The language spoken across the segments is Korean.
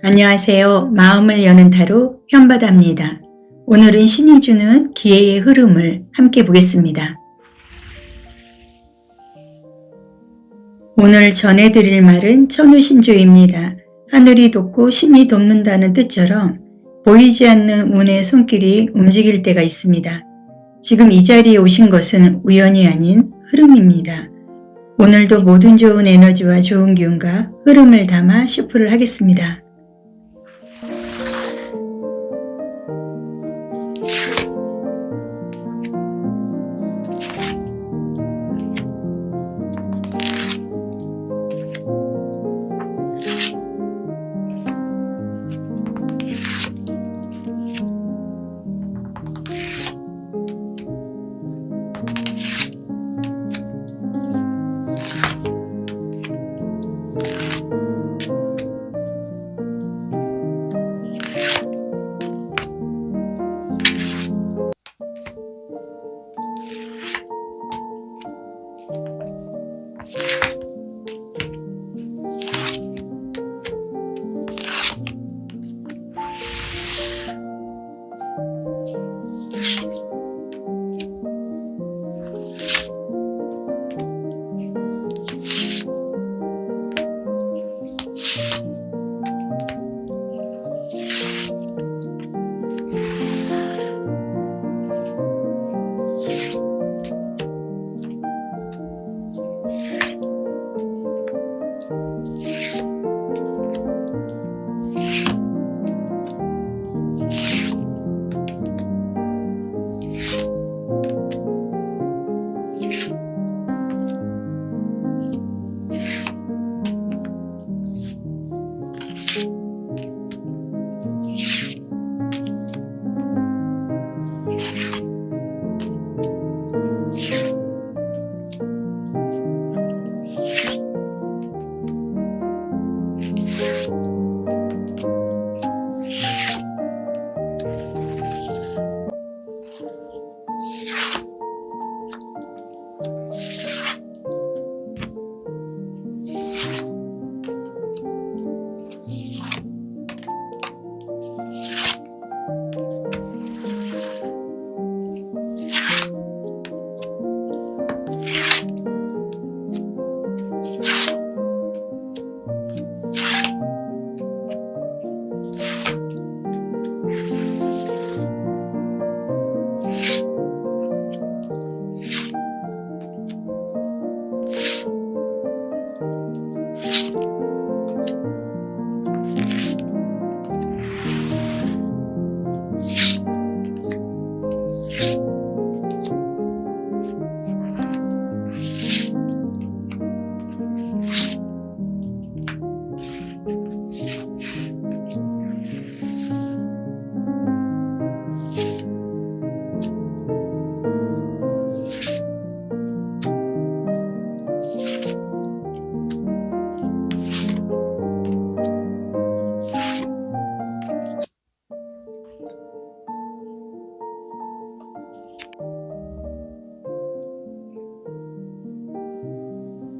안녕하세요. 마음을 여는 타로 현바다입니다. 오늘은 신이 주는 기회의 흐름을 함께 보겠습니다. 오늘 전해드릴 말은 천우신조입니다. 하늘이 돕고 신이 돕는다는 뜻처럼 보이지 않는 운의 손길이 움직일 때가 있습니다. 지금 이 자리에 오신 것은 우연이 아닌 흐름입니다. 오늘도 모든 좋은 에너지와 좋은 기운과 흐름을 담아 슈프를 하겠습니다.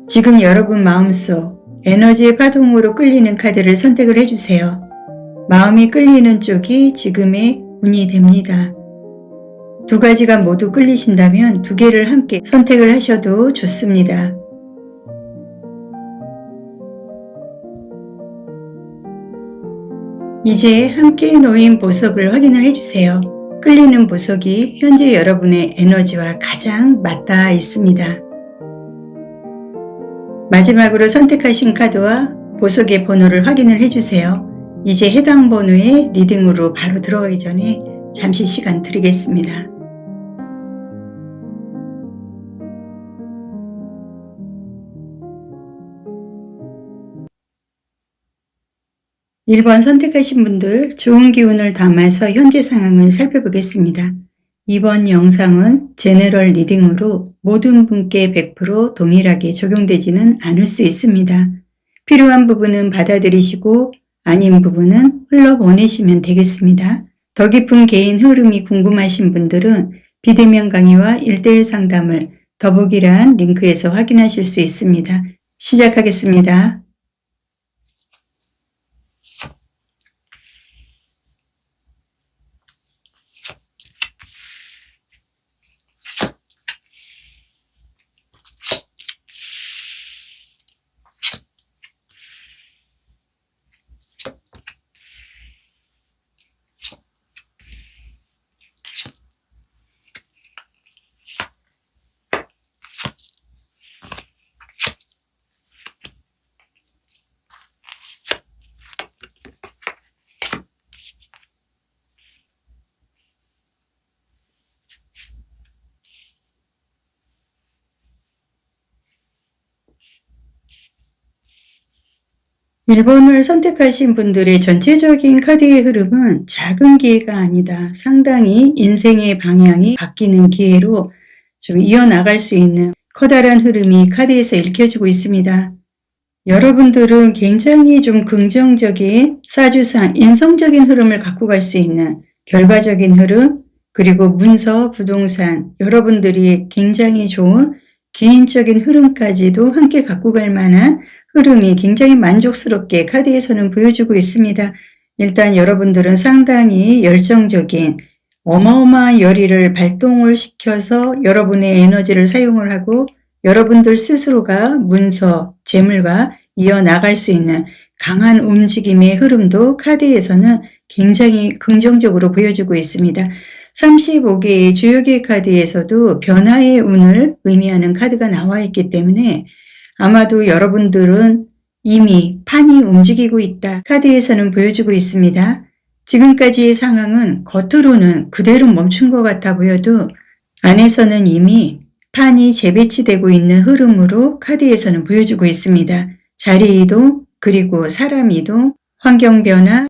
지금 여러분 마음속 에너지의 파동으로 끌리는 카드를 선택을 해주세요. 마음이 끌리는 쪽이 지금의 운이 됩니다. 두 가지가 모두 끌리신다면 두 개를 함께 선택을 하셔도 좋습니다. 이제 함께 놓인 보석을 확인을 해주세요. 끌리는 보석이 현재 여러분의 에너지와 가장 맞닿아 있습니다. 마지막으로 선택하신 카드와 보석의 번호를 확인을 해주세요. 이제 해당 번호의 리딩으로 바로 들어가기 전에 잠시 시간 드리겠습니다. (1번) 선택하신 분들 좋은 기운을 담아서 현재 상황을 살펴보겠습니다. 이번 영상은 제너럴 리딩으로 모든 분께 100% 동일하게 적용되지는 않을 수 있습니다. 필요한 부분은 받아들이시고 아닌 부분은 흘러보내시면 되겠습니다. 더 깊은 개인 흐름이 궁금하신 분들은 비대면 강의와 1:1 상담을 더보기란 링크에서 확인하실 수 있습니다. 시작하겠습니다. 1번을 선택하신 분들의 전체적인 카드의 흐름은 작은 기회가 아니다. 상당히 인생의 방향이 바뀌는 기회로 좀 이어나갈 수 있는 커다란 흐름이 카드에서 읽혀지고 있습니다. 여러분들은 굉장히 좀 긍정적인 사주상 인성적인 흐름을 갖고 갈 수 있는 결과적인 흐름, 그리고 문서, 부동산, 여러분들이 굉장히 좋은 개인적인 흐름까지도 함께 갖고 갈 만한 흐름이 굉장히 만족스럽게 카드에서는 보여주고 있습니다. 일단 여러분들은 상당히 열정적인 어마어마한 열의를 발동을 시켜서 여러분의 에너지를 사용을 하고 여러분들 스스로가 문서, 재물과 이어나갈 수 있는 강한 움직임의 흐름도 카드에서는 굉장히 긍정적으로 보여주고 있습니다. 35개의 주요계 카드에서도 변화의 운을 의미하는 카드가 나와 있기 때문에 아마도 여러분들은 이미 판이 움직이고 있다. 카드에서는 보여주고 있습니다. 지금까지의 상황은 겉으로는 그대로 멈춘 것 같아 보여도 안에서는 이미 판이 재배치되고 있는 흐름으로 카드에서는 보여주고 있습니다. 자리 이동, 그리고 사람 이동, 환경 변화,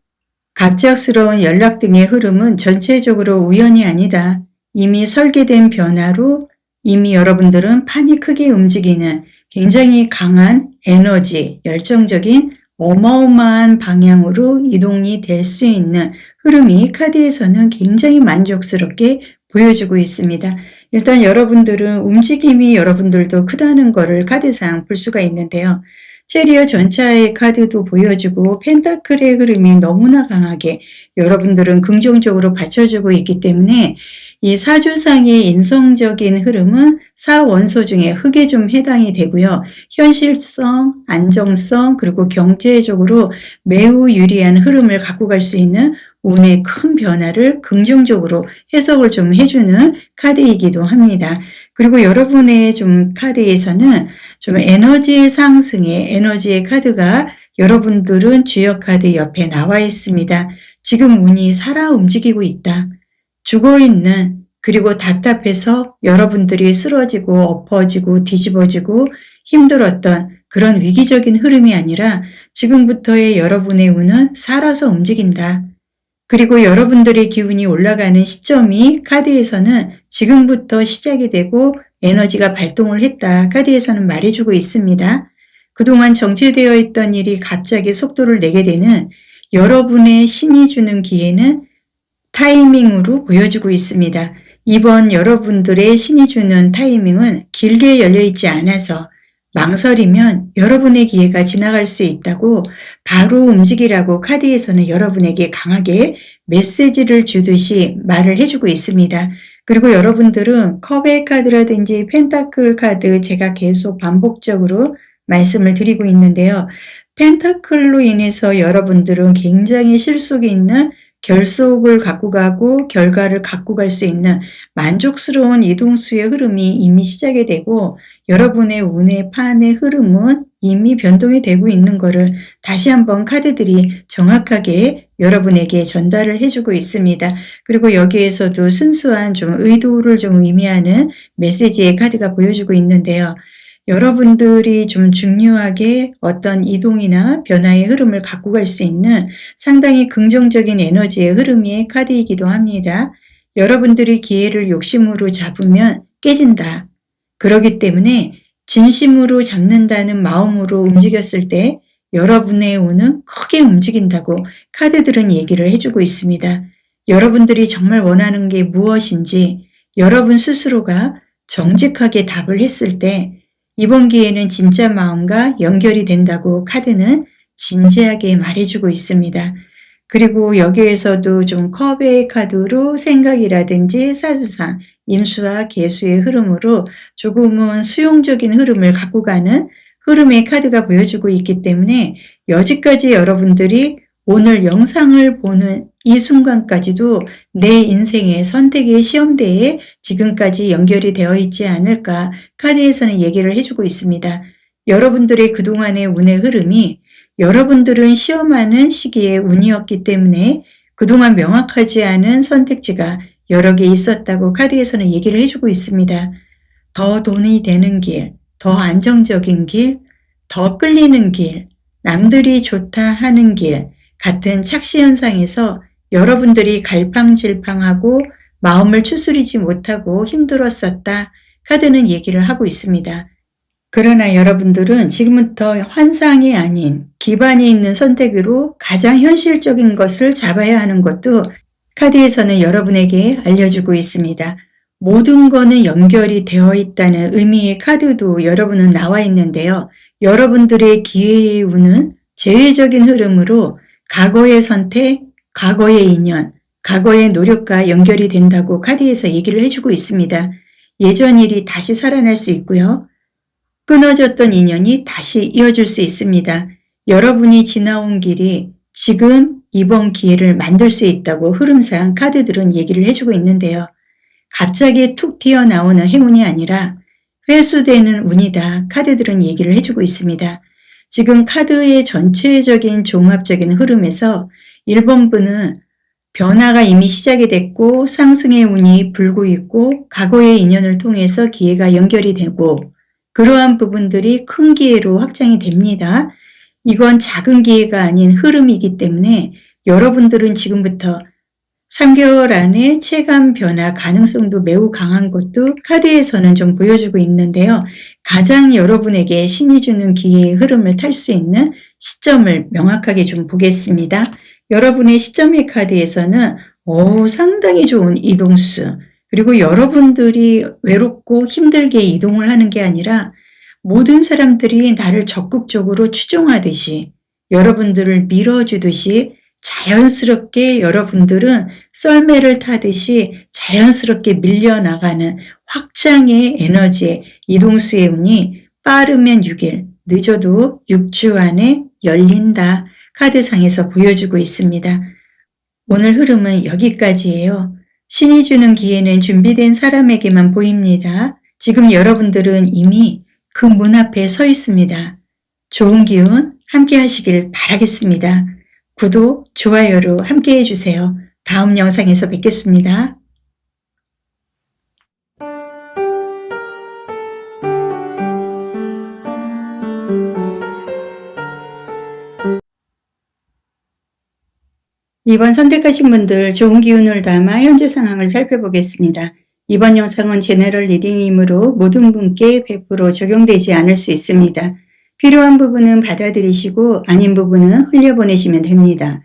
갑작스러운 연락 등의 흐름은 전체적으로 우연이 아니다. 이미 설계된 변화로 이미 여러분들은 판이 크게 움직이는 굉장히 강한 에너지, 열정적인 어마어마한 방향으로 이동이 될 수 있는 흐름이 카드에서는 굉장히 만족스럽게 보여주고 있습니다. 일단 여러분들은 움직임이 여러분들도 크다는 것을 카드상 볼 수가 있는데요. 체리어 전차의 카드도 보여주고 펜타클의 흐름이 너무나 강하게 여러분들은 긍정적으로 받쳐주고 있기 때문에 이 사주상의 인성적인 흐름은 사원소 중에 흙에 좀 해당이 되고요. 현실성, 안정성, 그리고 경제적으로 매우 유리한 흐름을 갖고 갈 수 있는 운의 큰 변화를 긍정적으로 해석을 좀 해주는 카드이기도 합니다. 그리고 여러분의 좀 카드에서는 좀 에너지의 상승의 에너지의 카드가 여러분들은 주역 카드 옆에 나와 있습니다. 지금 운이 살아 움직이고 있다. 죽어있는, 그리고 답답해서 여러분들이 쓰러지고 엎어지고 뒤집어지고 힘들었던 그런 위기적인 흐름이 아니라 지금부터의 여러분의 운은 살아서 움직인다. 그리고 여러분들의 기운이 올라가는 시점이 카드에서는 지금부터 시작이 되고 에너지가 발동을 했다. 카드에서는 말해주고 있습니다. 그동안 정체되어 있던 일이 갑자기 속도를 내게 되는 여러분의 신이 주는 기회는 타이밍으로 보여주고 있습니다. 이번 여러분들의 신이 주는 타이밍은 길게 열려있지 않아서 망설이면 여러분의 기회가 지나갈 수 있다고 바로 움직이라고 카드에서는 여러분에게 강하게 메시지를 주듯이 말을 해주고 있습니다. 그리고 여러분들은 컵의 카드라든지 펜타클 카드 제가 계속 반복적으로 말씀을 드리고 있는데요. 펜타클로 인해서 여러분들은 굉장히 실속이 있는 결속을 갖고 가고 결과를 갖고 갈 수 있는 만족스러운 이동수의 흐름이 이미 시작이 되고 여러분의 운의 판의 흐름은 이미 변동이 되고 있는 것을 다시 한번 카드들이 정확하게 여러분에게 전달을 해주고 있습니다. 그리고 여기에서도 순수한 좀 의도를 좀 의미하는 메시지의 카드가 보여주고 있는데요. 여러분들이 좀 중요하게 어떤 이동이나 변화의 흐름을 갖고 갈 수 있는 상당히 긍정적인 에너지의 흐름의 카드이기도 합니다. 여러분들이 기회를 욕심으로 잡으면 깨진다. 그렇기 때문에 진심으로 잡는다는 마음으로 움직였을 때 여러분의 운은 크게 움직인다고 카드들은 얘기를 해주고 있습니다. 여러분들이 정말 원하는 게 무엇인지 여러분 스스로가 정직하게 답을 했을 때 이번 기회는 진짜 마음과 연결이 된다고 카드는 진지하게 말해주고 있습니다. 그리고 여기에서도 좀 컵의 카드로 생각이라든지 사주상, 임수와 계수의 흐름으로 조금은 수용적인 흐름을 갖고 가는 흐름의 카드가 보여주고 있기 때문에 여지까지 여러분들이 오늘 영상을 보는 이 순간까지도 내 인생의 선택의 시험대에 지금까지 연결이 되어 있지 않을까 카드에서는 얘기를 해주고 있습니다. 여러분들의 그동안의 운의 흐름이 여러분들은 시험하는 시기에 운이었기 때문에 그동안 명확하지 않은 선택지가 여러 개 있었다고 카드에서는 얘기를 해주고 있습니다. 더 돈이 되는 길, 더 안정적인 길, 더 끌리는 길, 남들이 좋다 하는 길, 같은 착시 현상에서 여러분들이 갈팡질팡하고 마음을 추스리지 못하고 힘들었었다. 카드는 얘기를 하고 있습니다. 그러나 여러분들은 지금부터 환상이 아닌 기반이 있는 선택으로 가장 현실적인 것을 잡아야 하는 것도 카드에서는 여러분에게 알려주고 있습니다. 모든 거는 연결이 되어 있다는 의미의 카드도 여러분은 나와 있는데요. 여러분들의 기회의 운은 재회적인 흐름으로 과거의 선택, 과거의 인연, 과거의 노력과 연결이 된다고 카드에서 얘기를 해주고 있습니다. 예전 일이 다시 살아날 수 있고요. 끊어졌던 인연이 다시 이어질 수 있습니다. 여러분이 지나온 길이 지금 이번 기회를 만들 수 있다고 흐름상 카드들은 얘기를 해주고 있는데요. 갑자기 툭 튀어나오는 행운이 아니라 회수되는 운이다. 카드들은 얘기를 해주고 있습니다. 지금 카드의 전체적인 종합적인 흐름에서 1번분은 변화가 이미 시작이 됐고 상승의 운이 불고 있고 과거의 인연을 통해서 기회가 연결이 되고 그러한 부분들이 큰 기회로 확장이 됩니다. 이건 작은 기회가 아닌 흐름이기 때문에 여러분들은 지금부터 3개월 안에 체감 변화 가능성도 매우 강한 것도 카드에서는 좀 보여주고 있는데요. 가장 여러분에게 신이 주는 기회의 흐름을 탈 수 있는 시점을 명확하게 좀 보겠습니다. 여러분의 시점의 카드에서는 상당히 좋은 이동수, 그리고 여러분들이 외롭고 힘들게 이동을 하는 게 아니라 모든 사람들이 나를 적극적으로 추종하듯이 여러분들을 밀어주듯이 자연스럽게 여러분들은 썰매를 타듯이 자연스럽게 밀려나가는 확장의 에너지의 이동수의 운이 빠르면 6일, 늦어도 6주 안에 열린다. 카드상에서 보여주고 있습니다. 오늘 흐름은 여기까지예요. 신이 주는 기회는 준비된 사람에게만 보입니다. 지금 여러분들은 이미 그 문 앞에 서 있습니다. 좋은 기운 함께 하시길 바라겠습니다. 구독, 좋아요로 함께 해주세요. 다음 영상에서 뵙겠습니다. 이번 선택하신 분들 좋은 기운을 담아 현재 상황을 살펴보겠습니다. 이번 영상은 제너럴 리딩이므로 모든 분께 100% 적용되지 않을 수 있습니다. 필요한 부분은 받아들이시고 아닌 부분은 흘려보내시면 됩니다.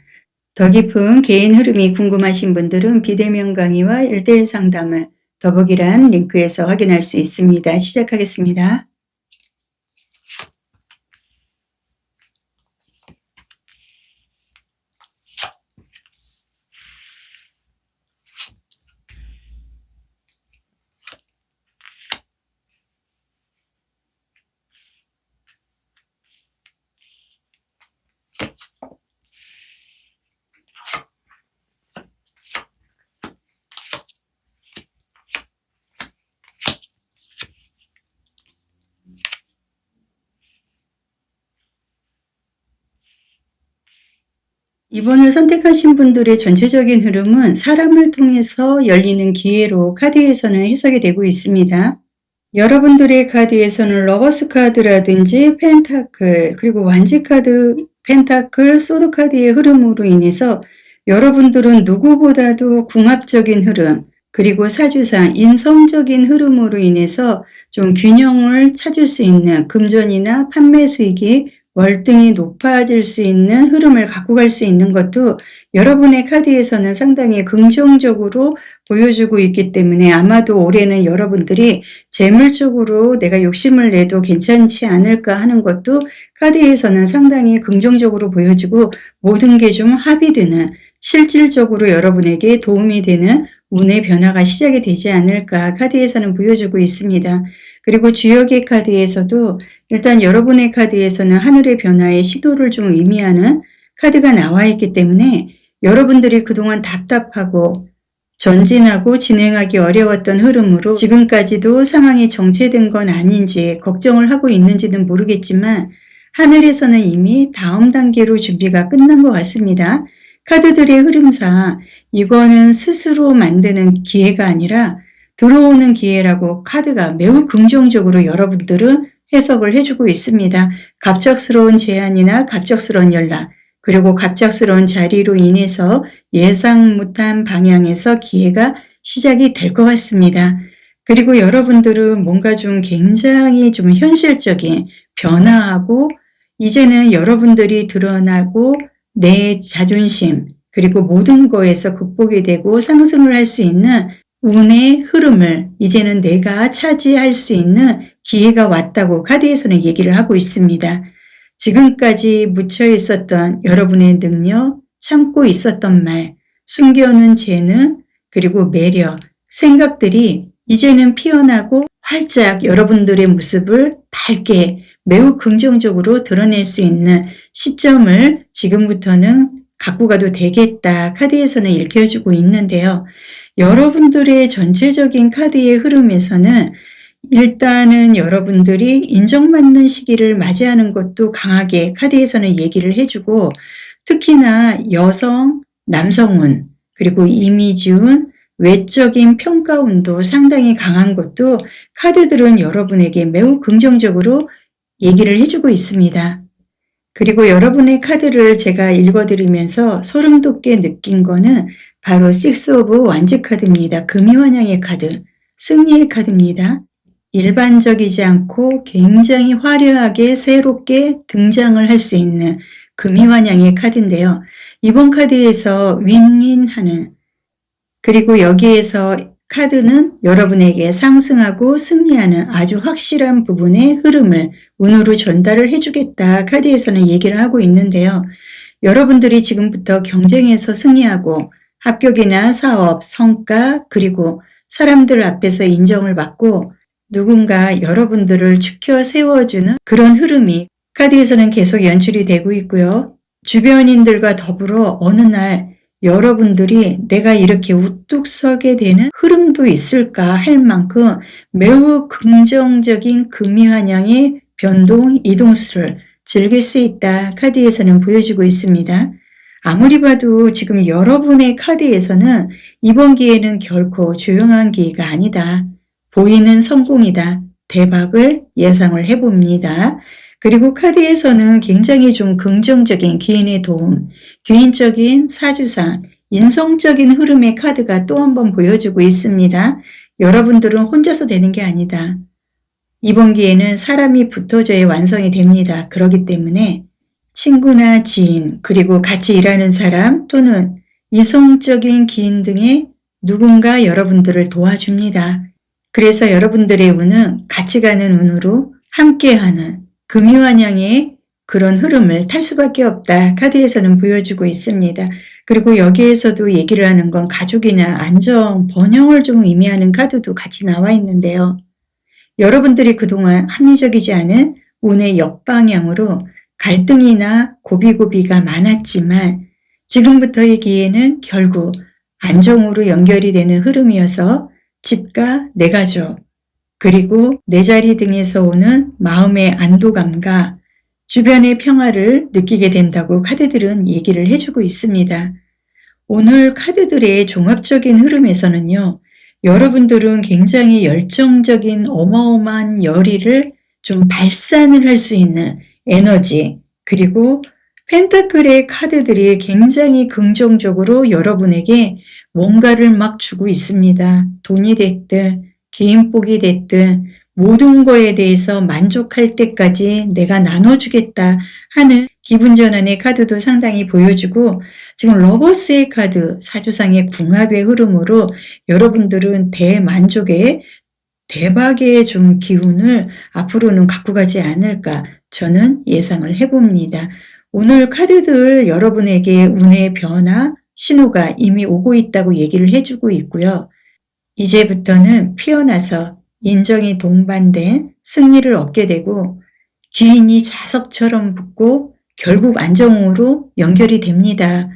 더 깊은 개인 흐름이 궁금하신 분들은 비대면 강의와 1:1 상담을 더보기란 링크에서 확인할 수 있습니다. 시작하겠습니다. 이번을 선택하신 분들의 전체적인 흐름은 사람을 통해서 열리는 기회로 카드에서는 해석이 되고 있습니다. 여러분들의 카드에서는 러버스 카드라든지 펜타클, 그리고 완지 카드, 펜타클, 소드 카드의 흐름으로 인해서 여러분들은 누구보다도 궁합적인 흐름, 그리고 사주상 인성적인 흐름으로 인해서 좀 균형을 찾을 수 있는 금전이나 판매 수익이 월등히 높아질 수 있는 흐름을 갖고 갈 수 있는 것도 여러분의 카드에서는 상당히 긍정적으로 보여주고 있기 때문에 아마도 올해는 여러분들이 재물적으로 내가 욕심을 내도 괜찮지 않을까 하는 것도 카드에서는 상당히 긍정적으로 보여지고 모든 게 좀 합의되는 실질적으로 여러분에게 도움이 되는 운의 변화가 시작이 되지 않을까 카드에서는 보여주고 있습니다. 그리고 주역의 카드에서도 일단 여러분의 카드에서는 하늘의 변화의 시도를 좀 의미하는 카드가 나와 있기 때문에 여러분들이 그동안 답답하고 전진하고 진행하기 어려웠던 흐름으로 지금까지도 상황이 정체된 건 아닌지 걱정을 하고 있는지는 모르겠지만 하늘에서는 이미 다음 단계로 준비가 끝난 것 같습니다. 카드들의 흐름상 이거는 스스로 만드는 기회가 아니라 들어오는 기회라고 카드가 매우 긍정적으로 여러분들은 해석을 해주고 있습니다. 갑작스러운 제안이나 갑작스러운 연락, 그리고 갑작스러운 자리로 인해서 예상 못한 방향에서 기회가 시작이 될 것 같습니다. 그리고 여러분들은 뭔가 좀 굉장히 좀 현실적인 변화하고 이제는 여러분들이 드러나고 내 자존심 그리고 모든 거에서 극복이 되고 상승을 할 수 있는 운의 흐름을 이제는 내가 차지할 수 있는 기회가 왔다고 카드에서는 얘기를 하고 있습니다. 지금까지 묻혀 있었던 여러분의 능력, 참고 있었던 말, 숨겨놓은 재능, 그리고 매력, 생각들이 이제는 피어나고 활짝 여러분들의 모습을 밝게 매우 긍정적으로 드러낼 수 있는 시점을 지금부터는 갖고 가도 되겠다. 카드에서는 읽혀주고 있는데요. 여러분들의 전체적인 카드의 흐름에서는 일단은 여러분들이 인정받는 시기를 맞이하는 것도 강하게 카드에서는 얘기를 해주고 특히나 여성, 남성운, 그리고 이미지운, 외적인 평가운도 상당히 강한 것도 카드들은 여러분에게 매우 긍정적으로 얘기를 해주고 있습니다. 그리고 여러분의 카드를 제가 읽어드리면서 소름 돋게 느낀 거는 바로 식스 오브 완즈 카드입니다. 금이환영의 카드, 승리의 카드입니다. 일반적이지 않고 굉장히 화려하게 새롭게 등장을 할 수 있는 금이환영의 카드인데요. 이번 카드에서 윈윈하는 그리고 여기에서 카드는 여러분에게 상승하고 승리하는 아주 확실한 부분의 흐름을 운으로 전달을 해주겠다. 카드에서는 얘기를 하고 있는데요. 여러분들이 지금부터 경쟁에서 승리하고 합격이나 사업, 성과, 그리고 사람들 앞에서 인정을 받고 누군가 여러분들을 추켜 세워주는 그런 흐름이 카드에서는 계속 연출이 되고 있고요. 주변인들과 더불어 어느 날 여러분들이 내가 이렇게 우뚝 서게 되는 흐름도 있을까 할 만큼 매우 긍정적인 금이환영의 변동, 이동수를 즐길 수 있다. 카드에서는 보여주고 있습니다. 아무리 봐도 지금 여러분의 카드에서는 이번 기회는 결코 조용한 기회가 아니다. 보이는 성공이다. 대박을 예상을 해봅니다. 그리고 카드에서는 굉장히 좀 긍정적인 기인의 도움, 귀인적인 사주상, 인성적인 흐름의 카드가 또 한 번 보여주고 있습니다. 여러분들은 혼자서 되는 게 아니다. 이번 기회는 사람이 붙어져야 완성이 됩니다. 그렇기 때문에 친구나 지인, 그리고 같이 일하는 사람 또는 이성적인 기인 등의 누군가 여러분들을 도와줍니다. 그래서 여러분들의 운은 같이 가는 운으로 함께하는 금이환영의 그런 흐름을 탈 수밖에 없다. 카드에서는 보여주고 있습니다. 그리고 여기에서도 얘기를 하는 건 가족이나 안정, 번영을 좀 의미하는 카드도 같이 나와 있는데요. 여러분들이 그동안 합리적이지 않은 운의 역방향으로 갈등이나 고비고비가 많았지만 지금부터의 기회는 결국 안정으로 연결이 되는 흐름이어서 집과 내 가족, 그리고 내 자리 등에서 오는 마음의 안도감과 주변의 평화를 느끼게 된다고 카드들은 얘기를 해주고 있습니다. 오늘 카드들의 종합적인 흐름에서는요. 여러분들은 굉장히 열정적인 어마어마한 열의를 좀 발산을 할 수 있는 에너지, 그리고 펜타클의 카드들이 굉장히 긍정적으로 여러분에게 뭔가를 막 주고 있습니다. 돈이 됐든 기인복이 됐든 모든 거에 대해서 만족할 때까지 내가 나눠주겠다 하는 기분 전환의 카드도 상당히 보여주고 지금 러버스의 카드, 사주상의 궁합의 흐름으로 여러분들은 대만족의 대박의 좀 기운을 앞으로는 갖고 가지 않을까 저는 예상을 해봅니다. 오늘 카드들 여러분에게 운의 변화, 신호가 이미 오고 있다고 얘기를 해주고 있고요. 이제부터는 피어나서 인정이 동반된 승리를 얻게 되고 귀인이 자석처럼 붙고 결국 안정으로 연결이 됩니다.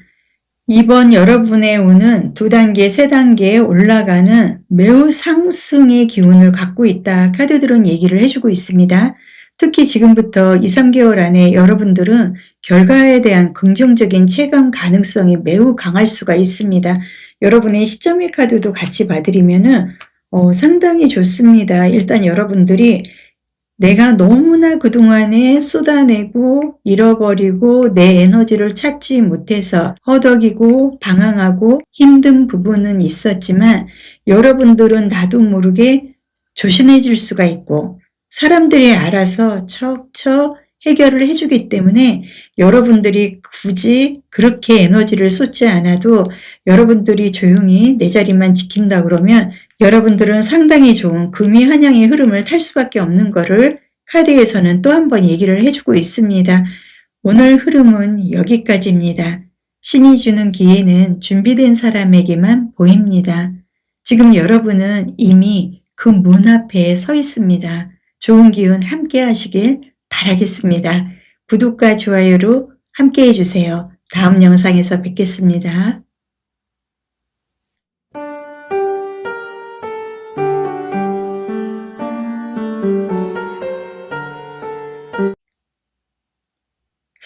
이번 여러분의 운은 2단계, 3단계에 올라가는 매우 상승의 기운을 갖고 있다. 카드들은 얘기를 해주고 있습니다. 특히 지금부터 2, 3개월 안에 여러분들은 결과에 대한 긍정적인 체감 가능성이 매우 강할 수가 있습니다. 여러분의 시점의 카드도 같이 봐드리면은 상당히 좋습니다. 일단 여러분들이 내가 너무나 그동안에 쏟아내고 잃어버리고 내 에너지를 찾지 못해서 허덕이고 방황하고 힘든 부분은 있었지만 여러분들은 나도 모르게 조신해질 수가 있고 사람들이 알아서 척척 해결을 해주기 때문에 여러분들이 굳이 그렇게 에너지를 쏟지 않아도 여러분들이 조용히 내 자리만 지킨다 그러면 여러분들은 상당히 좋은 금이 한양의 흐름을 탈 수밖에 없는 거를 카드에서는 또 한 번 얘기를 해주고 있습니다. 오늘 흐름은 여기까지입니다. 신이 주는 기회는 준비된 사람에게만 보입니다. 지금 여러분은 이미 그 문 앞에 서 있습니다. 좋은 기운 함께 하시길 바라겠습니다. 구독과 좋아요로 함께 해주세요. 다음 영상에서 뵙겠습니다.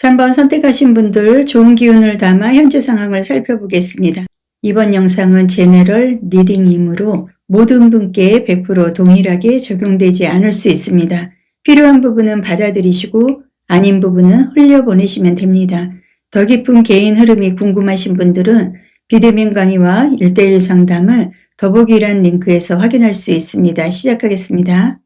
(3번) 선택하신 분들 좋은 기운을 담아 현재 상황을 살펴보겠습니다. 이번 영상은 제너럴 리딩이므로 모든 분께 100% 동일하게 적용되지 않을 수 있습니다. 필요한 부분은 받아들이시고 아닌 부분은 흘려보내시면 됩니다. 더 깊은 개인 흐름이 궁금하신 분들은 비대면 강의와 1:1 상담을 더보기란 링크에서 확인할 수 있습니다. 시작하겠습니다.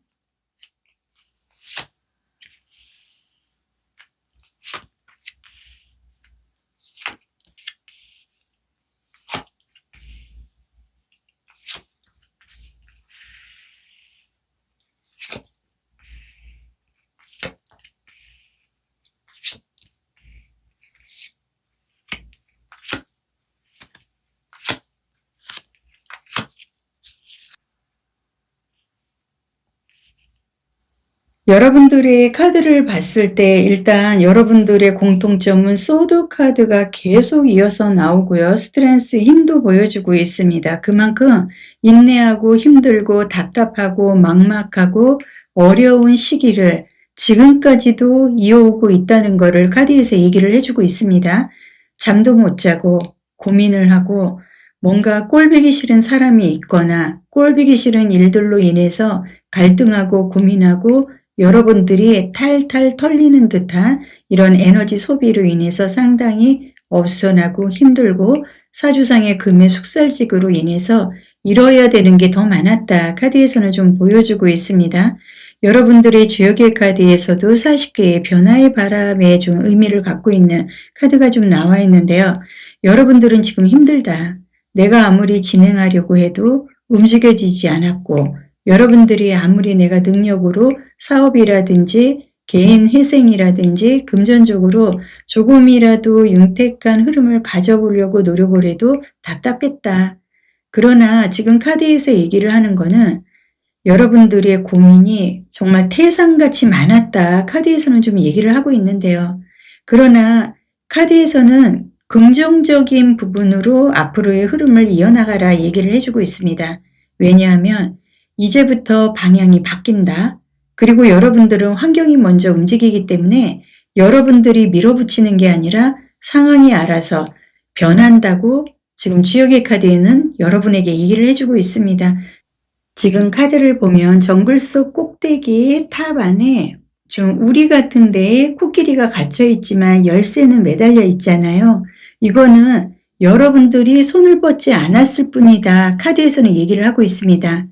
여러분들의 카드를 봤을 때 일단 여러분들의 공통점은 소드 카드가 계속 이어서 나오고요. 스트렝스 힘도 보여주고 있습니다. 그만큼 인내하고 힘들고 답답하고 막막하고 어려운 시기를 지금까지도 이어오고 있다는 것을 카드에서 얘기를 해주고 있습니다. 잠도 못 자고 고민을 하고 뭔가 꼴보기 싫은 사람이 있거나 꼴보기 싫은 일들로 인해서 갈등하고 고민하고 여러분들이 탈탈 털리는 듯한 이런 에너지 소비로 인해서 상당히 어수선하고 힘들고 사주상의 금의 숙살직으로 인해서 이뤄야 되는 게 더 많았다. 카드에서는 좀 보여주고 있습니다. 여러분들의 주역의 카드에서도 40개의 변화의 바람에 좀 의미를 갖고 있는 카드가 좀 나와 있는데요. 여러분들은 지금 힘들다. 내가 아무리 진행하려고 해도 움직여지지 않았고 여러분들이 아무리 내가 능력으로 사업이라든지 개인 회생이라든지 금전적으로 조금이라도 윤택한 흐름을 가져보려고 노력을 해도 답답했다. 그러나 지금 카드에서 얘기를 하는 거는 여러분들의 고민이 정말 태산같이 많았다. 카드에서는 좀 얘기를 하고 있는데요. 그러나 카드에서는 긍정적인 부분으로 앞으로의 흐름을 이어나가라 얘기를 해주고 있습니다. 왜냐하면 이제부터 방향이 바뀐다. 그리고 여러분들은 환경이 먼저 움직이기 때문에 여러분들이 밀어붙이는 게 아니라 상황이 알아서 변한다고 지금 주역의 카드에는 여러분에게 얘기를 해주고 있습니다. 지금 카드를 보면 정글 속 꼭대기 탑 안에 좀 우리 같은 데에 코끼리가 갇혀 있지만 열쇠는 매달려 있잖아요. 이거는 여러분들이 손을 뻗지 않았을 뿐이다. 카드에서는 얘기를 하고 있습니다.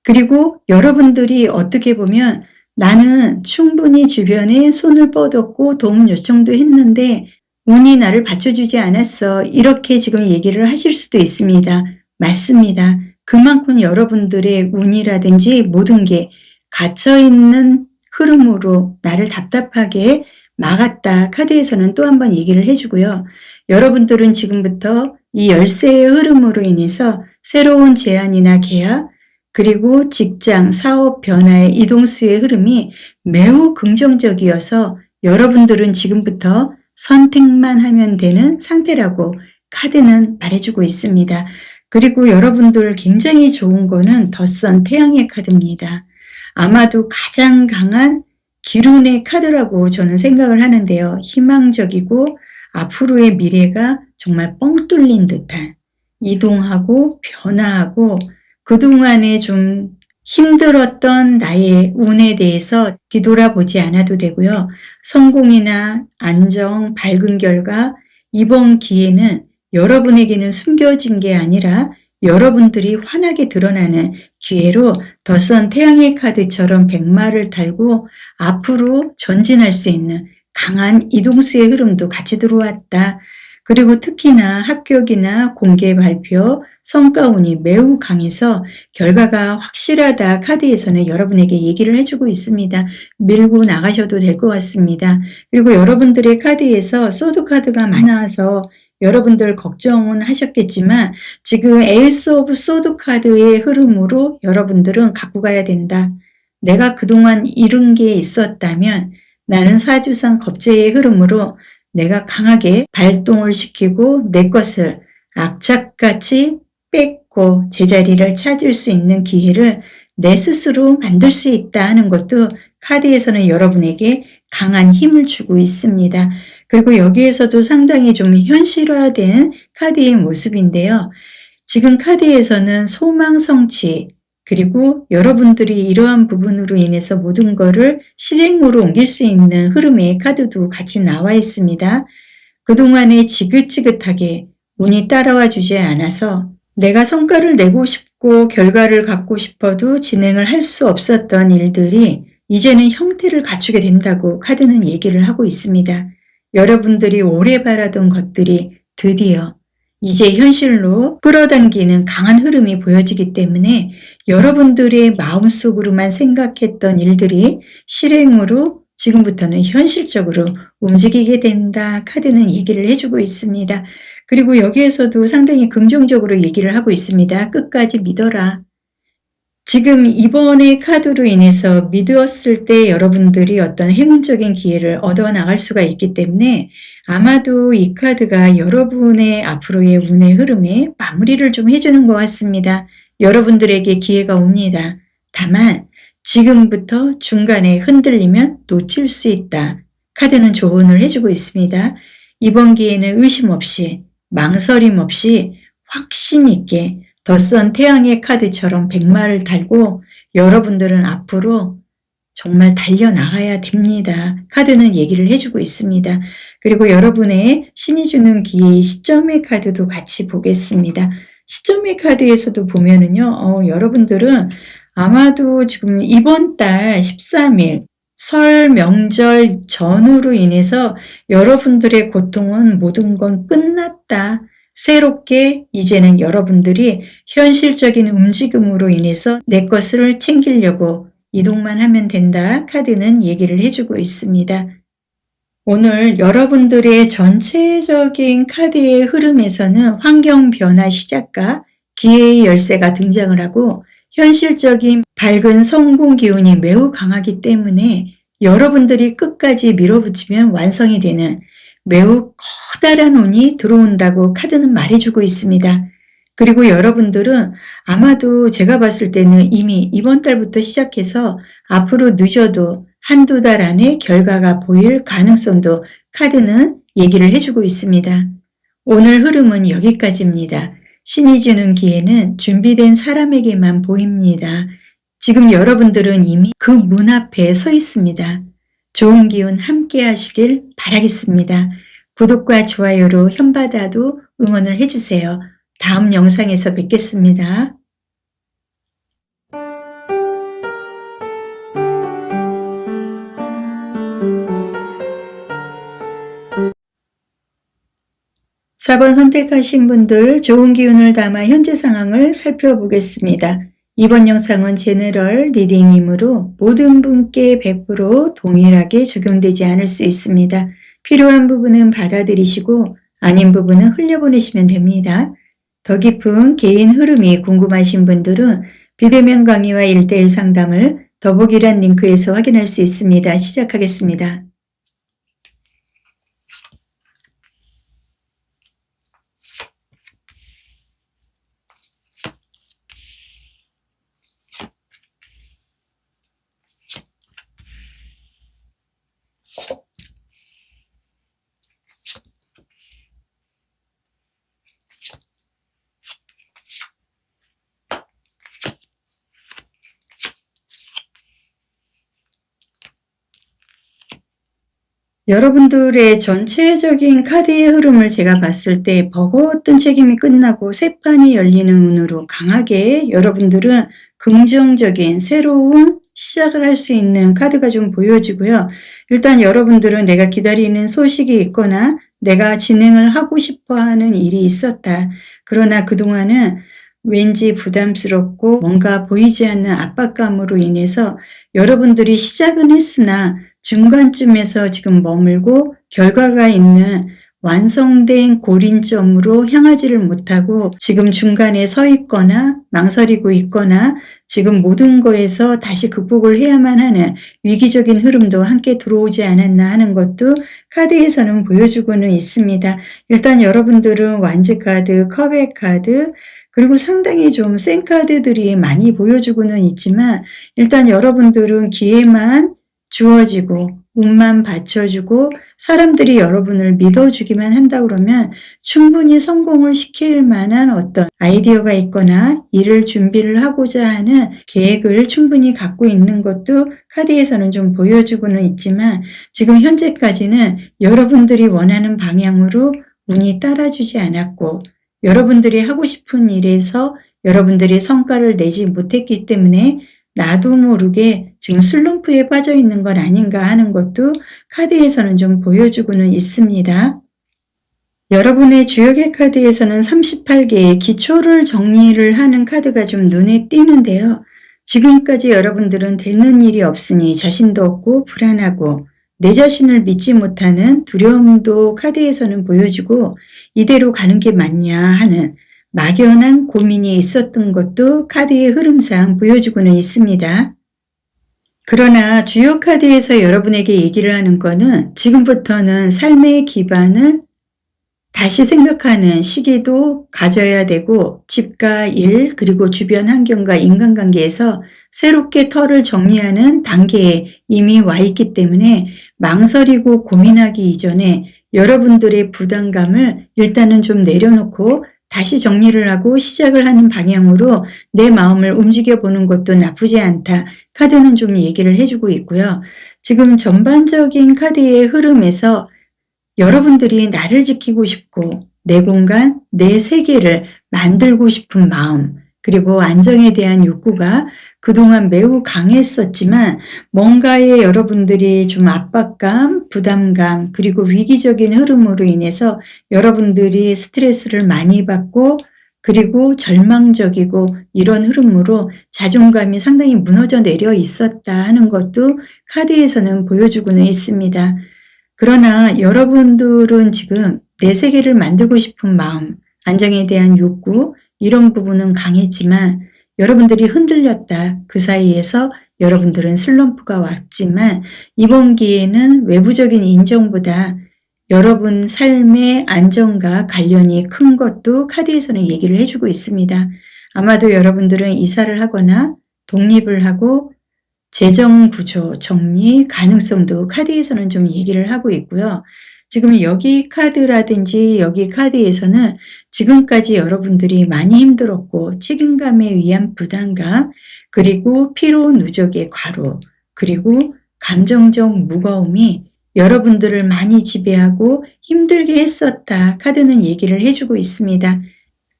그리고 여러분들이 어떻게 보면 나는 충분히 주변에 손을 뻗었고 도움 요청도 했는데 운이 나를 받쳐주지 않았어. 이렇게 지금 얘기를 하실 수도 있습니다. 맞습니다. 그만큼 여러분들의 운이라든지 모든 게 갇혀있는 흐름으로 나를 답답하게 막았다. 카드에서는 또 한 번 얘기를 해주고요. 여러분들은 지금부터 이 열쇠의 흐름으로 인해서 새로운 제안이나 계약 그리고 직장, 사업 변화의 이동수의 흐름이 매우 긍정적이어서 여러분들은 지금부터 선택만 하면 되는 상태라고 카드는 말해주고 있습니다. 그리고 여러분들 굉장히 좋은 거는 덧선 태양의 카드입니다. 아마도 가장 강한 기운의 카드라고 저는 생각을 하는데요. 희망적이고 앞으로의 미래가 정말 뻥 뚫린 듯한 이동하고 변화하고 그동안에 좀 힘들었던 나의 운에 대해서 뒤돌아보지 않아도 되고요. 성공이나 안정, 밝은 결과, 이번 기회는 여러분에게는 숨겨진 게 아니라 여러분들이 환하게 드러나는 기회로 더선 태양의 카드처럼 백마를 달고 앞으로 전진할 수 있는 강한 이동수의 흐름도 같이 들어왔다. 그리고 특히나 합격이나 공개 발표, 성과운이 매우 강해서 결과가 확실하다 카드에서는 여러분에게 얘기를 해주고 있습니다. 밀고 나가셔도 될 것 같습니다. 그리고 여러분들의 카드에서 소드 카드가 많아서 여러분들 걱정은 하셨겠지만 지금 에이스 오브 소드 카드의 흐름으로 여러분들은 갖고 가야 된다. 내가 그동안 잃은 게 있었다면 나는 사주상 겁재의 흐름으로 내가 강하게 발동을 시키고 내 것을 악착같이 뺏고 제자리를 찾을 수 있는 기회를 내 스스로 만들 수 있다 하는 것도 카드에서는 여러분에게 강한 힘을 주고 있습니다. 그리고 여기에서도 상당히 좀 현실화된 카드의 모습인데요. 지금 카드에서는 소망 성취, 그리고 여러분들이 이러한 부분으로 인해서 모든 것을 실행으로 옮길 수 있는 흐름의 카드도 같이 나와 있습니다. 그동안에 지긋지긋하게 운이 따라와 주지 않아서 내가 성과를 내고 싶고 결과를 갖고 싶어도 진행을 할 수 없었던 일들이 이제는 형태를 갖추게 된다고 카드는 얘기를 하고 있습니다. 여러분들이 오래 바라던 것들이 드디어 이제 현실로 끌어당기는 강한 흐름이 보여지기 때문에 여러분들의 마음속으로만 생각했던 일들이 실행으로 지금부터는 현실적으로 움직이게 된다. 카드는 얘기를 해주고 있습니다. 그리고 여기에서도 상당히 긍정적으로 얘기를 하고 있습니다. 끝까지 믿어라. 지금 이번의 카드로 인해서 믿었을 때 여러분들이 어떤 행운적인 기회를 얻어나갈 수가 있기 때문에 아마도 이 카드가 여러분의 앞으로의 운의 흐름에 마무리를 좀 해주는 것 같습니다. 여러분들에게 기회가 옵니다. 다만 지금부터 중간에 흔들리면 놓칠 수 있다. 카드는 조언을 해주고 있습니다. 이번 기회는 의심 없이 망설임 없이 확신 있게 더선 태양의 카드처럼 백마를 달고 여러분들은 앞으로 정말 달려나가야 됩니다. 카드는 얘기를 해주고 있습니다. 그리고 여러분의 신이 주는 기회의 시점의 카드도 같이 보겠습니다. 시점의 카드에서도 보면은요, 여러분들은 아마도 지금 이번 달 13일 설 명절 전후로 인해서 여러분들의 고통은 모든 건 끝났다. 새롭게 이제는 여러분들이 현실적인 움직임으로 인해서 내 것을 챙기려고 이동만 하면 된다. 카드는 얘기를 해주고 있습니다. 오늘 여러분들의 전체적인 카드의 흐름에서는 환경 변화 시작과 기회의 열쇠가 등장을 하고 현실적인 밝은 성공 기운이 매우 강하기 때문에 여러분들이 끝까지 밀어붙이면 완성이 되는 매우 커다란 운이 들어온다고 카드는 말해주고 있습니다. 그리고 여러분들은 아마도 제가 봤을 때는 이미 이번 달부터 시작해서 앞으로 늦어도 한두 달 안에 결과가 보일 가능성도 카드는 얘기를 해주고 있습니다. 오늘 흐름은 여기까지입니다. 신이 주는 기회는 준비된 사람에게만 보입니다. 지금 여러분들은 이미 그 문 앞에 서 있습니다. 좋은 기운 함께 하시길 바라겠습니다. 구독과 좋아요로 현바다도 응원을 해주세요. 다음 영상에서 뵙겠습니다. 4번 선택하신 분들 좋은 기운을 담아 현재 상황을 살펴보겠습니다. 이번 영상은 제너럴 리딩이므로 모든 분께 100% 동일하게 적용되지 않을 수 있습니다. 필요한 부분은 받아들이시고 아닌 부분은 흘려보내시면 됩니다. 더 깊은 개인 흐름이 궁금하신 분들은 비대면 강의와 1:1 상담을 더보기란 링크에서 확인할 수 있습니다. 시작하겠습니다. 여러분들의 전체적인 카드의 흐름을 제가 봤을 때 버거웠던 책임이 끝나고 새 판이 열리는 운으로 강하게 여러분들은 긍정적인 새로운 시작을 할 수 있는 카드가 좀 보여지고요. 일단 여러분들은 내가 기다리는 소식이 있거나 내가 진행을 하고 싶어 하는 일이 있었다. 그러나 그동안은 왠지 부담스럽고 뭔가 보이지 않는 압박감으로 인해서 여러분들이 시작은 했으나 중간쯤에서 지금 머물고 결과가 있는 완성된 고린점으로 향하지를 못하고 지금 중간에 서 있거나 망설이고 있거나 지금 모든 거에서 다시 극복을 해야만 하는 위기적인 흐름도 함께 들어오지 않았나 하는 것도 카드에서는 보여주고는 있습니다. 일단 여러분들은 완즈 카드, 컵의 카드, 그리고 상당히 좀 센 카드들이 많이 보여주고는 있지만 일단 여러분들은 기회만 주어지고 운만 받쳐주고 사람들이 여러분을 믿어주기만 한다 그러면 충분히 성공을 시킬 만한 어떤 아이디어가 있거나 일을 준비를 하고자 하는 계획을 충분히 갖고 있는 것도 카드에서는 좀 보여주고는 있지만 지금 현재까지는 여러분들이 원하는 방향으로 운이 따라주지 않았고 여러분들이 하고 싶은 일에서 여러분들이 성과를 내지 못했기 때문에 나도 모르게 지금 슬럼프에 빠져 있는 건 아닌가 하는 것도 카드에서는 좀 보여주고는 있습니다. 여러분의 주역의 카드에서는 38개의 기초를 정리를 하는 카드가 좀 눈에 띄는데요. 지금까지 여러분들은 되는 일이 없으니 자신도 없고 불안하고 내 자신을 믿지 못하는 두려움도 카드에서는 보여주고 이대로 가는 게 맞냐 하는 막연한 고민이 있었던 것도 카드의 흐름상 보여주고는 있습니다. 그러나 주요 카드에서 여러분에게 얘기를 하는 거는 지금부터는 삶의 기반을 다시 생각하는 시기도 가져야 되고 집과 일 그리고 주변 환경과 인간관계에서 새롭게 터를 정리하는 단계에 이미 와 있기 때문에 망설이고 고민하기 이전에 여러분들의 부담감을 일단은 좀 내려놓고 다시 정리를 하고 시작을 하는 방향으로 내 마음을 움직여 보는 것도 나쁘지 않다. 카드는 좀 얘기를 해주고 있고요. 지금 전반적인 카드의 흐름에서 여러분들이 나를 지키고 싶고 내 공간, 내 세계를 만들고 싶은 마음 그리고 안정에 대한 욕구가 그동안 매우 강했었지만 뭔가에 여러분들이 좀 압박감, 부담감 그리고 위기적인 흐름으로 인해서 여러분들이 스트레스를 많이 받고 그리고 절망적이고 이런 흐름으로 자존감이 상당히 무너져 내려 있었다 하는 것도 카드에서는 보여주고는 있습니다. 그러나 여러분들은 지금 내 세계를 만들고 싶은 마음, 안정에 대한 욕구 이런 부분은 강했지만 여러분들이 흔들렸다. 그 사이에서 여러분들은 슬럼프가 왔지만 이번 기회는 외부적인 인정보다 여러분 삶의 안정과 관련이 큰 것도 카드에서는 얘기를 해주고 있습니다. 아마도 여러분들은 이사를 하거나 독립을 하고 재정 구조, 정리 가능성도 카드에서는 좀 얘기를 하고 있고요. 지금 여기 카드라든지 여기 카드에서는 지금까지 여러분들이 많이 힘들었고 책임감에 의한 부담감, 그리고 피로 누적의 과로, 그리고 감정적 무거움이 여러분들을 많이 지배하고 힘들게 했었다. 카드는 얘기를 해주고 있습니다.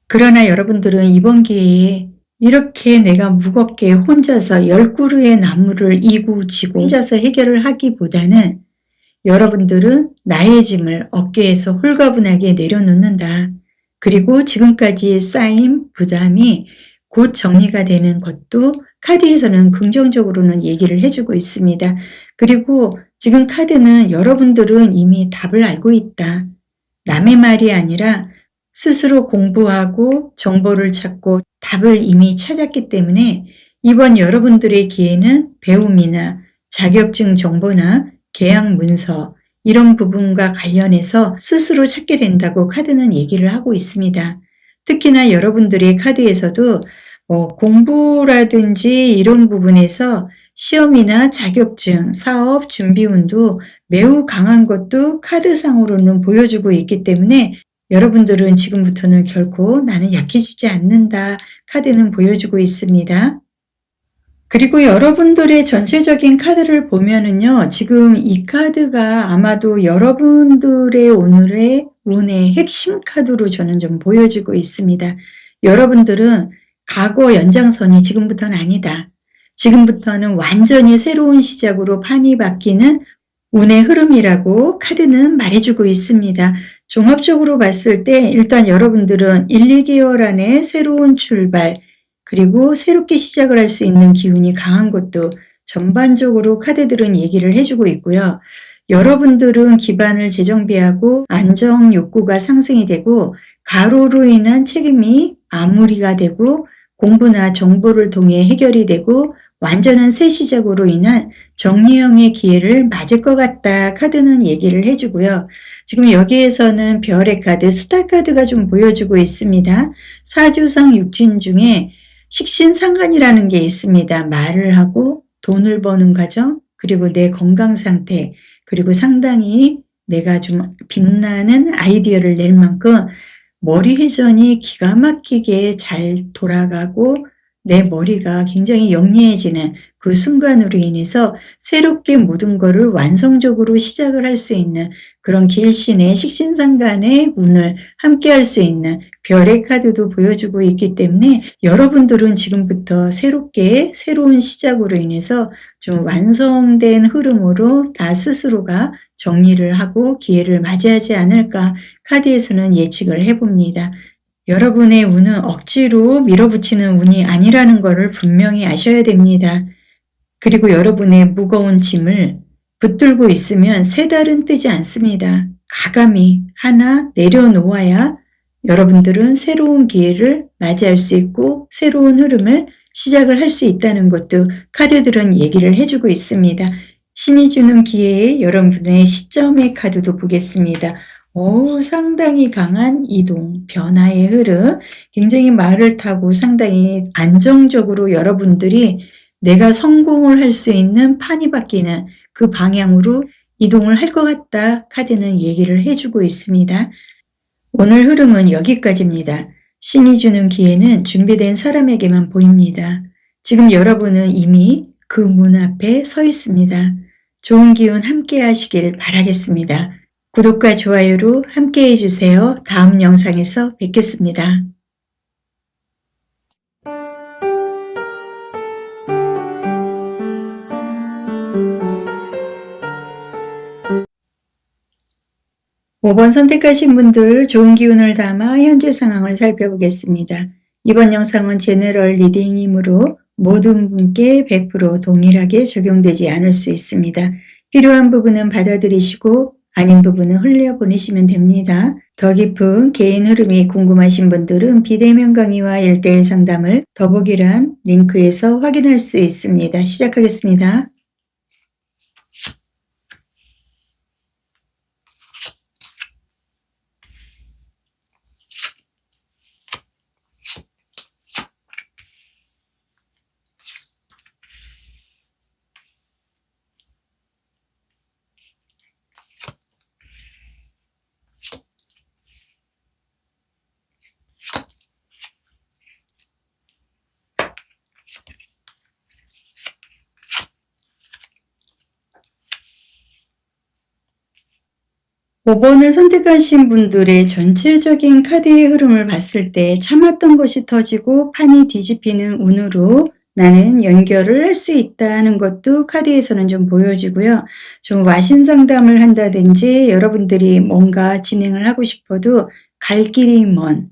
그러나 여러분들은 이번 기회에 이렇게 내가 무겁게 혼자서 10그루의 나무를 이고 지고 혼자서 해결을 하기보다는 여러분들은 나의 짐을 어깨에서 홀가분하게 내려놓는다. 그리고 지금까지 쌓인 부담이 곧 정리가 되는 것도 카드에서는 긍정적으로는 얘기를 해주고 있습니다. 그리고 지금 카드는 여러분들은 이미 답을 알고 있다. 남의 말이 아니라 스스로 공부하고 정보를 찾고 답을 이미 찾았기 때문에 이번 여러분들의 기회는 배움이나 자격증 정보나 계약 문서 이런 부분과 관련해서 스스로 찾게 된다고 카드는 얘기를 하고 있습니다. 특히나 여러분들의 카드에서도 공부라든지 이런 부분에서 시험이나 자격증, 사업, 준비운도 매우 강한 것도 카드상으로는 보여주고 있기 때문에 여러분들은 지금부터는 결코 나는 약해지지 않는다. 카드는 보여주고 있습니다. 그리고 여러분들의 전체적인 카드를 보면은요, 지금 이 카드가 아마도 여러분들의 오늘의 운의 핵심 카드로 저는 좀 보여지고 있습니다. 여러분들은 과거 연장선이 지금부터는 아니다. 지금부터는 완전히 새로운 시작으로 판이 바뀌는 운의 흐름이라고 카드는 말해주고 있습니다. 종합적으로 봤을 때 일단 여러분들은 1, 2개월 안에 새로운 출발, 그리고 새롭게 시작을 할 수 있는 기운이 강한 것도 전반적으로 카드들은 얘기를 해주고 있고요. 여러분들은 기반을 재정비하고 안정 욕구가 상승이 되고 가로로 인한 책임이 마무리가 되고 공부나 정보를 통해 해결이 되고 완전한 새 시작으로 인한 정리형의 기회를 맞을 것 같다 카드는 얘기를 해주고요. 지금 여기에서는 별의 카드, 스타 카드가 좀 보여주고 있습니다. 사주성 육진 중에 식신상관이라는 게 있습니다. 말을 하고 돈을 버는 과정, 그리고 내 건강 상태, 그리고 상당히 내가 좀 빛나는 아이디어를 낼 만큼 머리 회전이 기가 막히게 잘 돌아가고 내 머리가 굉장히 영리해지는 그 순간으로 인해서 새롭게 모든 것을 완성적으로 시작을 할 수 있는 그런 길신의 식신상간의 운을 함께 할 수 있는 별의 카드도 보여주고 있기 때문에 여러분들은 지금부터 새롭게 새로운 시작으로 인해서 좀 완성된 흐름으로 나 스스로가 정리를 하고 기회를 맞이하지 않을까 카드에서는 예측을 해봅니다. 여러분의 운은 억지로 밀어붙이는 운이 아니라는 것을 분명히 아셔야 됩니다. 그리고 여러분의 무거운 짐을 붙들고 있으면 새 달은 뜨지 않습니다. 가감히 하나 내려놓아야 여러분들은 새로운 기회를 맞이할 수 있고 새로운 흐름을 시작을 할 수 있다는 것도 카드들은 얘기를 해주고 있습니다. 신이 주는 기회에 여러분의 시점의 카드도 보겠습니다. 상당히 강한 이동, 변화의 흐름, 굉장히 말을 타고 상당히 안정적으로 여러분들이 내가 성공을 할 수 있는 판이 바뀌는 그 방향으로 이동을 할 것 같다 카드는 얘기를 해주고 있습니다. 오늘 흐름은 여기까지입니다. 신이 주는 기회는 준비된 사람에게만 보입니다. 지금 여러분은 이미 그 문 앞에 서 있습니다. 좋은 기운 함께 하시길 바라겠습니다. 구독과 좋아요로 함께 해주세요. 다음 영상에서 뵙겠습니다. 5번 선택하신 분들 좋은 기운을 담아 현재 상황을 살펴보겠습니다. 이번 영상은 제너럴 리딩이므로 모든 분께 100% 동일하게 적용되지 않을 수 있습니다. 필요한 부분은 받아들이시고 아닌 부분은 흘려보내시면 됩니다. 더 깊은 개인 흐름이 궁금하신 분들은 비대면 강의와 1:1 상담을 더보기란 링크에서 확인할 수 있습니다. 시작하겠습니다. (5번을) 선택하신 분들의 전체적인 카드의 흐름을 봤을 때 참았던 것이 터지고 판이 뒤집히는 운으로 나는 연결을 할 수 있다는 것도 카드에서는 좀 보여지고요. 좀 와신 상담을 한다든지 여러분들이 뭔가 진행을 하고 싶어도 갈 길이 먼,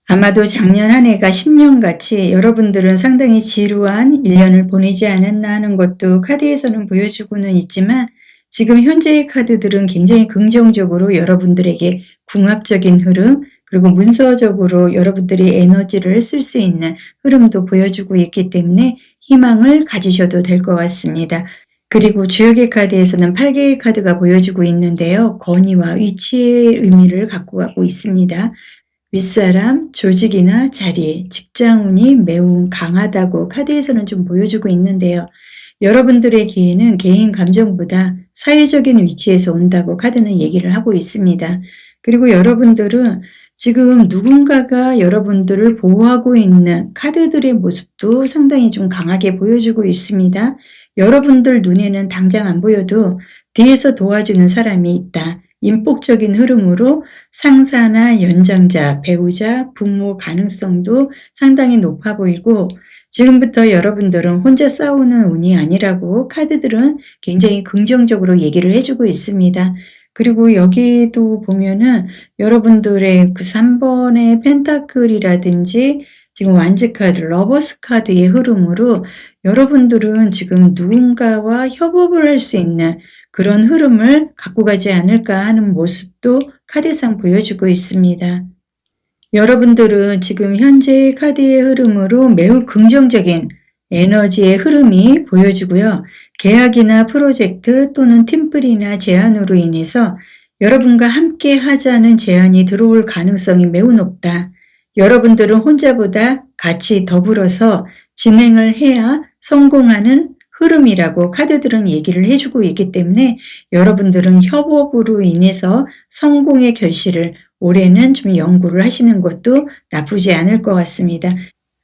아마도 작년 한 해가 10년같이 여러분들은 상당히 지루한 1년을 보내지 않았나 하는 것도 카드에서는 보여주고는 있지만 지금 현재의 카드들은 굉장히 긍정적으로 여러분들에게 궁합적인 흐름, 그리고 문서적으로 여러분들이 에너지를 쓸 수 있는 흐름도 보여주고 있기 때문에 희망을 가지셔도 될 것 같습니다. 그리고 주역의 카드에서는 8개의 카드가 보여주고 있는데요. 권위와 위치의 의미를 갖고 가고 있습니다. 윗사람, 조직이나 자리, 직장운이 매우 강하다고 카드에서는 좀 보여주고 있는데요. 여러분들의 기회는 개인 감정보다 사회적인 위치에서 온다고 카드는 얘기를 하고 있습니다. 그리고 여러분들은 지금 누군가가 여러분들을 보호하고 있는 카드들의 모습도 상당히 좀 강하게 보여주고 있습니다. 여러분들 눈에는 당장 안 보여도 뒤에서 도와주는 사람이 있다. 인복적인 흐름으로 상사나 연장자, 배우자, 부모 가능성도 상당히 높아 보이고, 지금부터 여러분들은 혼자 싸우는 운이 아니라고 카드들은 굉장히 긍정적으로 얘기를 해주고 있습니다. 그리고 여기도 보면은 여러분들의 그 3번의 펜타클이라든지 지금 완즈 카드, 러버스 카드의 흐름으로 여러분들은 지금 누군가와 협업을 할 수 있는 그런 흐름을 갖고 가지 않을까 하는 모습도 카드상 보여주고 있습니다. 여러분들은 지금 현재 카드의 흐름으로 매우 긍정적인 에너지의 흐름이 보여지고요. 계약이나 프로젝트 또는 팀플이나 제안으로 인해서 여러분과 함께 하자는 제안이 들어올 가능성이 매우 높다. 여러분들은 혼자보다 같이 더불어서 진행을 해야 성공하는 흐름이라고 카드들은 얘기를 해주고 있기 때문에 여러분들은 협업으로 인해서 성공의 결실을 올해는 좀 연구를 하시는 것도 나쁘지 않을 것 같습니다.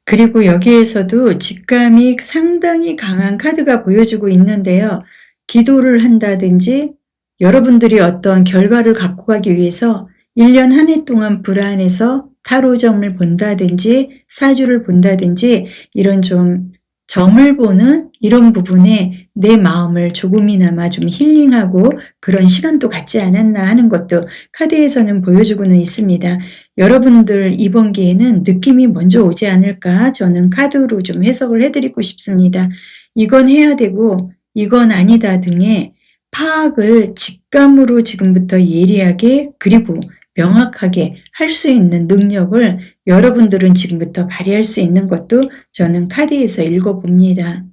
그리고 여기에서도 직감이 상당히 강한 카드가 보여주고 있는데요. 기도를 한다든지 여러분들이 어떤 결과를 갖고 가기 위해서 1년 한 해 동안 불안해서 타로점을 본다든지 사주를 본다든지 이런 좀 점을 보는 이런 부분에 내 마음을 조금이나마 좀 힐링하고 그런 시간도 갖지 않았나 하는 것도 카드에서는 보여주고는 있습니다. 여러분들 이번 기회는 느낌이 먼저 오지 않을까 저는 카드로 좀 해석을 해드리고 싶습니다. 이건 해야 되고 이건 아니다 등의 파악을 직감으로 지금부터 예리하게 그리고 명확하게 할 수 있는 능력을 여러분들은 지금부터 발휘할 수 있는 것도 저는 카드에서 읽어봅니다.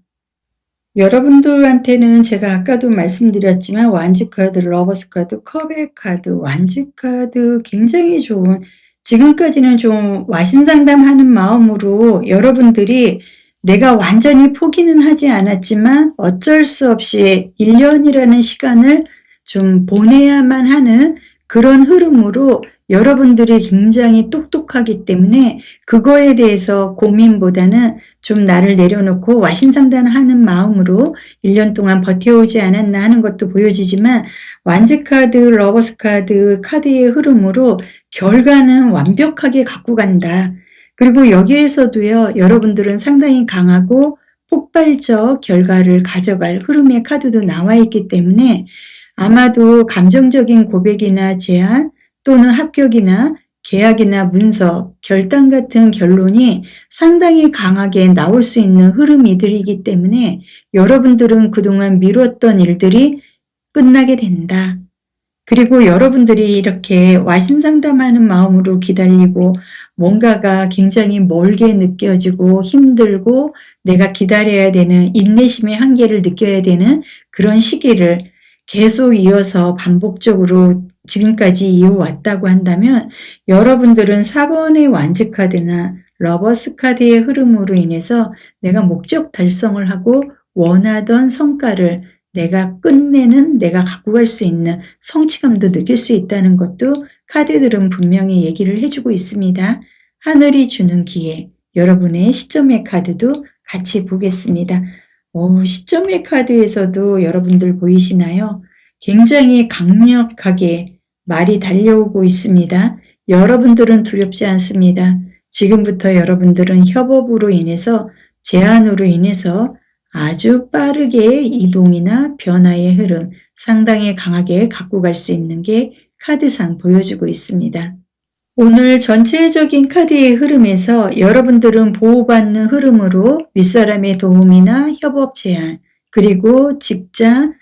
여러분들한테는 제가 아까도 말씀드렸지만 완즈 카드, 러버스 카드, 컵의 카드, 완즈 카드 굉장히 좋은 지금까지는 좀 와신상담하는 마음으로 여러분들이 내가 완전히 포기는 하지 않았지만 어쩔 수 없이 1년이라는 시간을 좀 보내야만 하는 그런 흐름으로 여러분들이 굉장히 똑똑하기 때문에 그거에 대해서 고민보다는 좀 나를 내려놓고 와신상담하는 마음으로 1년 동안 버텨오지 않았나 하는 것도 보여지지만 완즈 카드, 러버스 카드, 카드의 흐름으로 결과는 완벽하게 갖고 간다. 그리고 여기에서도요, 여러분들은 상당히 강하고 폭발적 결과를 가져갈 흐름의 카드도 나와 있기 때문에 아마도 감정적인 고백이나 제안 또는 합격이나 계약이나 문서, 결단 같은 결론이 상당히 강하게 나올 수 있는 흐름이들이기 때문에 여러분들은 그동안 미뤘던 일들이 끝나게 된다. 그리고 여러분들이 이렇게 와신상담하는 마음으로 기다리고 뭔가가 굉장히 멀게 느껴지고 힘들고 내가 기다려야 되는 인내심의 한계를 느껴야 되는 그런 시기를 계속 이어서 반복적으로 지금까지 이어왔다고 한다면 여러분들은 4번의 완즈 카드나 러버스 카드의 흐름으로 인해서 내가 목적 달성을 하고 원하던 성과를 내가 끝내는 내가 갖고 갈 수 있는 성취감도 느낄 수 있다는 것도 카드들은 분명히 얘기를 해주고 있습니다. 하늘이 주는 기회, 여러분의 시점의 카드도 같이 보겠습니다. 시점의 카드에서도 여러분들 보이시나요? 굉장히 강력하게 말이 달려오고 있습니다. 여러분들은 두렵지 않습니다. 지금부터 여러분들은 협업으로 인해서 제안으로 인해서 아주 빠르게 이동이나 변화의 흐름 상당히 강하게 갖고 갈 수 있는 게 카드상 보여주고 있습니다. 오늘 전체적인 카드의 흐름에서 여러분들은 보호받는 흐름으로 윗사람의 도움이나 협업 제안, 그리고 직장,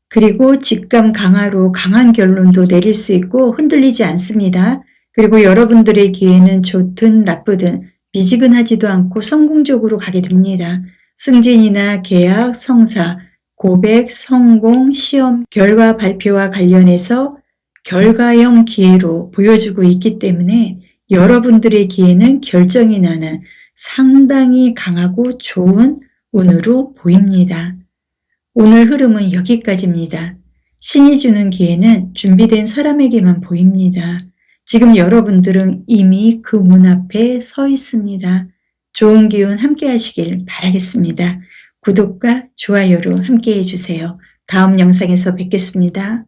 그리고 직감 강화로 강한 결론도 내릴 수 있고 흔들리지 않습니다. 그리고 여러분들의 기회는 좋든 나쁘든 미지근하지도 않고 성공적으로 가게 됩니다. 승진이나 계약, 성사, 고백, 성공, 시험, 결과 발표와 관련해서 결과형 기회로 보여주고 있기 때문에 여러분들의 기회는 결정이 나는 상당히 강하고 좋은 운으로 보입니다. 오늘 흐름은 여기까지입니다. 신이 주는 기회는 준비된 사람에게만 보입니다. 지금 여러분들은 이미 그 문 앞에 서 있습니다. 좋은 기운 함께 하시길 바라겠습니다. 구독과 좋아요로 함께 해주세요. 다음 영상에서 뵙겠습니다.